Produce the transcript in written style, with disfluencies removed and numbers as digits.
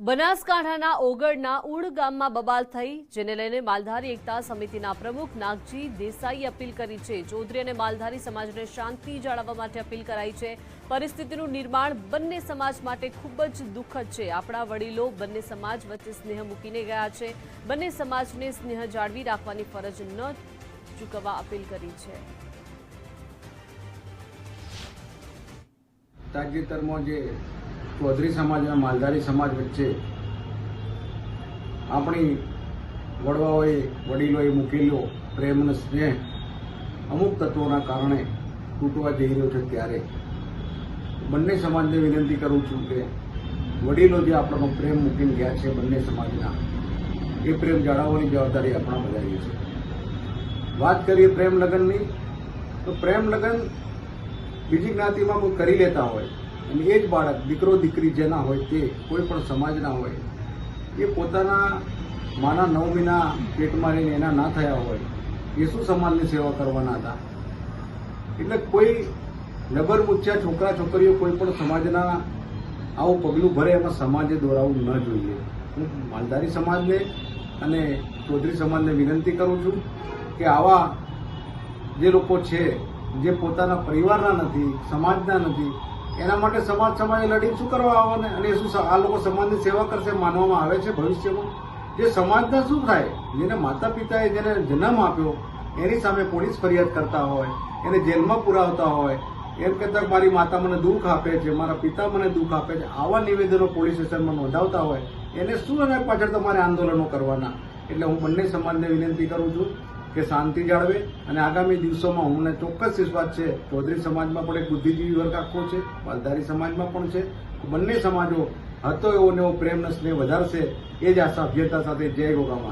બનાસકાંઠાના ઓગળના ઉડ ગામમાં બબાલ થઈ, જેને લઈને માલધારી એકતા સમિતિના પ્રમુખ નાગજી દેસાઈએ અપીલ કરી છે. ચૌધરી અને માલધારી સમાજને શાંતિ જાળવવા માટે અપીલ કરાઈ છે. પરિસ્થિતિનું નિર્માણ બંને સમાજ માટે ખૂબ જ દુઃખદ છે. આપણા વડીલો બંને સમાજ વચ્ચે સ્નેહ મૂકીને ગયા છે. બંને સમાજને સ્નેહ જાળવી રાખવાની ફરજ ન ચૂકવવા અપીલ કરી છે. તાજેતરમાં જે ચૌધરી સમાજ અને માલધારી સમાજ વચ્ચે આપણી વડીલોએ મૂકેલો પ્રેમ અને સ્નેહ અમુક તત્વોના કારણે તૂટવા જઈ રહ્યો છે, ત્યારે બંને સમાજને વિનંતી કરું છું કે વડીલો જે આપણો પ્રેમ મૂકીને ગયા છે બંને સમાજના, એ પ્રેમ જાળવવાની જવાબદારી આપણા બધાની છે. વાત કરીએ પ્રેમ લગ્નની, તો પ્રેમ લગ્ન બીજી જ્ઞાતિમાં કોઈ કરી લેતા હોય અને એ જ બાળક દીકરો દીકરી જેના હોય તે કોઈ પણ સમાજના હોય, એ પોતાના માના 9 મહિના પેટમાં રહીને એના ના થયા હોય, એ શું સમાજની સેવા કરવાના હતા? એટલે કોઈ નબર મુચ્છા છોકરા છોકરીઓ કોઈ પણ સમાજના આવું પગલું ભરે એમાં સમાજે દોરાવવું ન જોઈએ. હું માલધારી સમાજને અને ચૌધરી સમાજને વિનંતી કરું છું કે આવા જે લોકો છે જે પોતાના પરિવારના નથી, સમાજના નથી, એના માટે સમાજે લડી શું કરવા આવવાને? અને શું આ લોકો સમાજની સેવા કરશે માનવામાં આવે છે ભવિષ્યમાં? જે સમાજના શું થાય? જેને માતા પિતાએ જેને જન્મ આપ્યો એની સામે પોલીસ ફરિયાદ કરતા હોય, એને જેલમાં પુરાવતા હોય, એમ કહેતા મારી માતા મને દુઃખ આપે છે, મારા પિતા મને દુઃખ આપે છે, આવા નિવેદનો પોલીસ સ્ટેશનમાં નોંધાવતા હોય, એને શું અને પાછળ તમારે આંદોલનો કરવાના? એટલે હું બંને સમાજને વિનંતી કરું છું કે શાંતિ જાળવે અને આગામી દિવસોમાં મને ચોક્કસ વિશ્વાસ છે ચૌધરી સમાજમાં પણ એક બુદ્ધિજીવી વર્ગ આખો છે, માલધારી સમાજમાં પણ છે. બંને સમાજો હતો એવો ને એવો પ્રેમ અને સ્નેહ વધારશે, એ જ આશા અભ્યર્થના સાથે જય ગોગામાં.